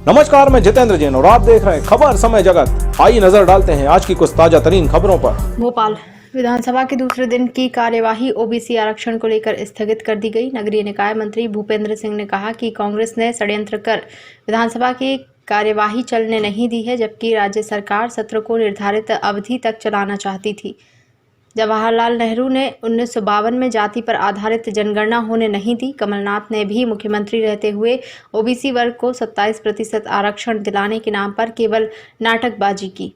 नमस्कार, मैं जितेंद्र जैन और आप देख रहे हैं खबर समय जगत। आइए नजर डालते हैं आज की कुछ ताजा तरीन खबरों पर। भोपाल विधानसभा के दूसरे दिन की कार्यवाही ओबीसी आरक्षण को लेकर स्थगित कर दी गई। नगरीय निकाय मंत्री भूपेंद्र सिंह ने कहा कि कांग्रेस ने षड्यंत्र कर विधानसभा की कार्यवाही चलने नहीं दी है, जबकि राज्य सरकार सत्र को निर्धारित अवधि तक चलाना चाहती थी। जवाहरलाल नेहरू ने 1952 में जाति पर आधारित जनगणना होने नहीं दी। कमलनाथ ने भी मुख्यमंत्री रहते हुए ओबीसी वर्ग को 27% आरक्षण दिलाने के नाम पर केवल नाटकबाजी की।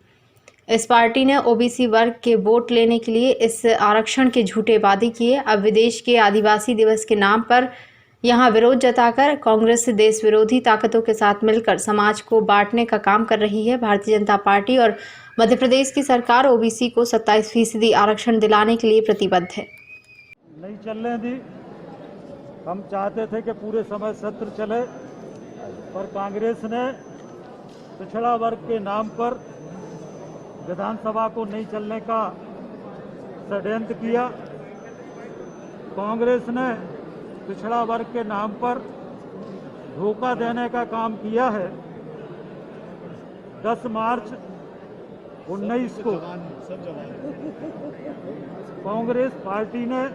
इस पार्टी ने ओबीसी वर्ग के वोट लेने के लिए इस आरक्षण के झूठे वादे किए। अब विदेश के आदिवासी दिवस के नाम पर यहां विरोध जताकर कांग्रेस देश विरोधी ताकतों के साथ मिलकर समाज को बांटने का काम कर रही है। भारतीय जनता पार्टी और मध्य प्रदेश की सरकार ओबीसी को 27% आरक्षण दिलाने के लिए प्रतिबद्ध है। नहीं चलने दी। हम चाहते थे कि पूरे समय सत्र चले, पर कांग्रेस ने पिछड़ा वर्ग के नाम पर विधानसभा को नहीं चलने का षड्यंत्र किया। कांग्रेस ने पिछड़ा वर्ग के नाम पर धोखा देने का काम किया है। 10 मार्च 19 को कांग्रेस पार्टी ने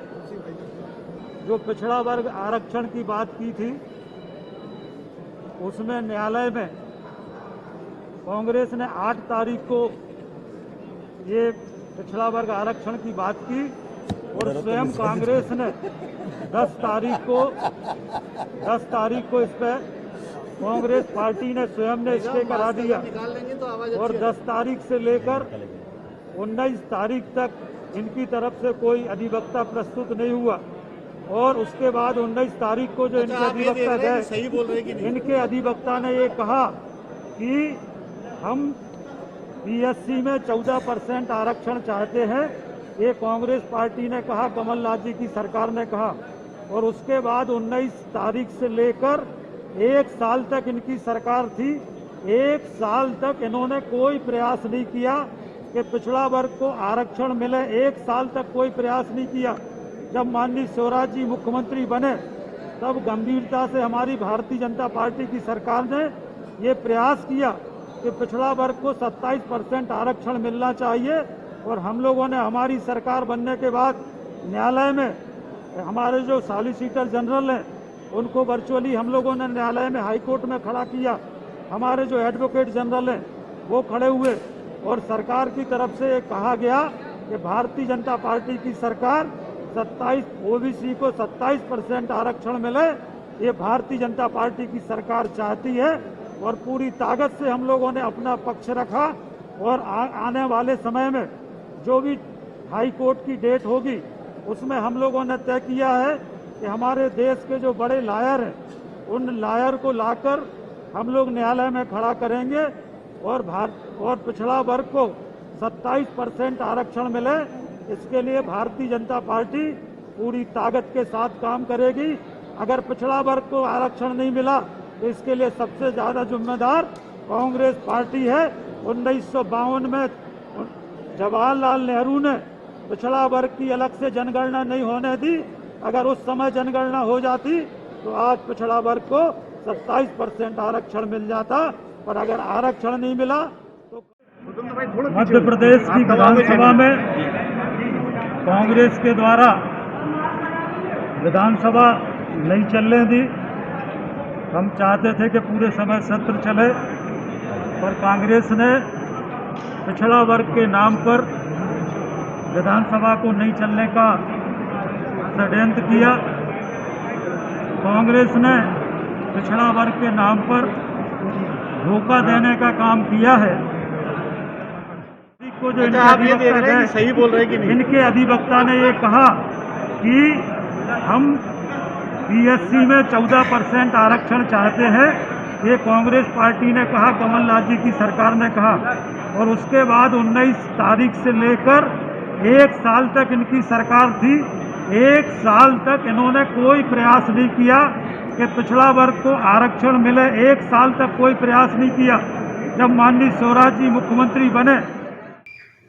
जो पिछड़ा वर्ग आरक्षण की बात की थी, उसमें न्यायालय में कांग्रेस ने 8 तारीख को ये पिछड़ा वर्ग आरक्षण की बात की और स्वयं कांग्रेस ने 10 तारीख को इस पर कांग्रेस पार्टी ने स्वयं ने स्टे करा दिया और 10 तारीख से लेकर 19 तारीख तक इनकी तरफ से कोई अधिवक्ता प्रस्तुत नहीं हुआ। और उसके बाद 19 तारीख को जो इनके अधिवक्ता गए, इनके अधिवक्ता ने ये कहा कि हम बीएससी में 14% आरक्षण चाहते हैं। ये कांग्रेस पार्टी ने कहा, कमलनाथ जी की सरकार ने कहा। और उसके बाद 19 तारीख से लेकर 1 साल तक इनकी सरकार थी। 1 साल तक इन्होंने कोई प्रयास नहीं किया कि पिछड़ा वर्ग को आरक्षण मिले। 1 साल तक कोई प्रयास नहीं किया। जब माननीय शिवराज जी मुख्यमंत्री बने, तब गंभीरता से हमारी भारतीय जनता पार्टी की सरकार ने ये प्रयास किया कि पिछड़ा वर्ग को 27% आरक्षण मिलना चाहिए। और हम लोगों ने हमारी सरकार बनने के बाद न्यायालय में हमारे जो सॉलिसिटर जनरल हैं, उनको वर्चुअली हम लोगों ने न्यायालय में हाई कोर्ट में खड़ा किया। हमारे जो एडवोकेट जनरल हैं वो खड़े हुए और सरकार की तरफ से कहा गया कि भारतीय जनता पार्टी की सरकार 27 ओबीसी को 27% आरक्षण मिले, ये भारतीय जनता पार्टी की सरकार चाहती है। और पूरी ताकत से हम लोगों ने अपना पक्ष रखा और आने वाले समय में जो भी हाई कोर्ट की डेट होगी, उसमें हम लोगों ने तय किया है कि हमारे देश के जो बड़े लायर हैं, उन लायर को लाकर हम लोग न्यायालय में खड़ा करेंगे और पिछड़ा वर्ग को 27% आरक्षण मिले। इसके लिए भारतीय जनता पार्टी पूरी ताकत के साथ काम करेगी। अगर पिछड़ा वर्ग को आरक्षण नहीं मिला तो इसके लिए सबसे ज्यादा जिम्मेदार कांग्रेस पार्टी है। 1952 में जवाहरलाल नेहरू ने पिछड़ा वर्ग की अलग से जनगणना नहीं होने दी। अगर उस समय जनगणना हो जाती तो आज पिछड़ा वर्ग को 27% आरक्षण मिल जाता। पर अगर आरक्षण नहीं मिला तो मध्य प्रदेश की विधानसभा में कांग्रेस के द्वारा विधानसभा नहीं चलने दी। हम चाहते थे कि पूरे समय सत्र चले, पर कांग्रेस ने पिछड़ा वर्ग के नाम पर विधानसभा को नहीं चलने का षड्यंत्र किया। कांग्रेस ने पिछड़ा वर्ग के नाम पर धोखा देने का काम किया है। को जो इनके अधिवक्ता गए, सही बोल रहे कि नहीं, इनके अधिवक्ता ने ये कहा कि हम बीएससी में 14% आरक्षण चाहते हैं। ये कांग्रेस पार्टी ने कहा, कमलनाथ जी की सरकार ने कहा। और उसके बाद 19 तारीख से लेकर 1 साल तक इनकी सरकार थी। 1 साल तक इन्होंने कोई प्रयास नहीं किया कि पिछड़ा वर्ग को आरक्षण मिले। 1 साल तक कोई प्रयास नहीं किया। जब माननीय शिवराज जी मुख्यमंत्री बने।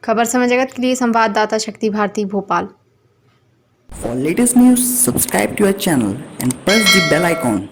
खबर समय जगत के लिए संवाददाता शक्ति Bharti, Bhopal. For latest news, subscribe to our channel and press the bell icon.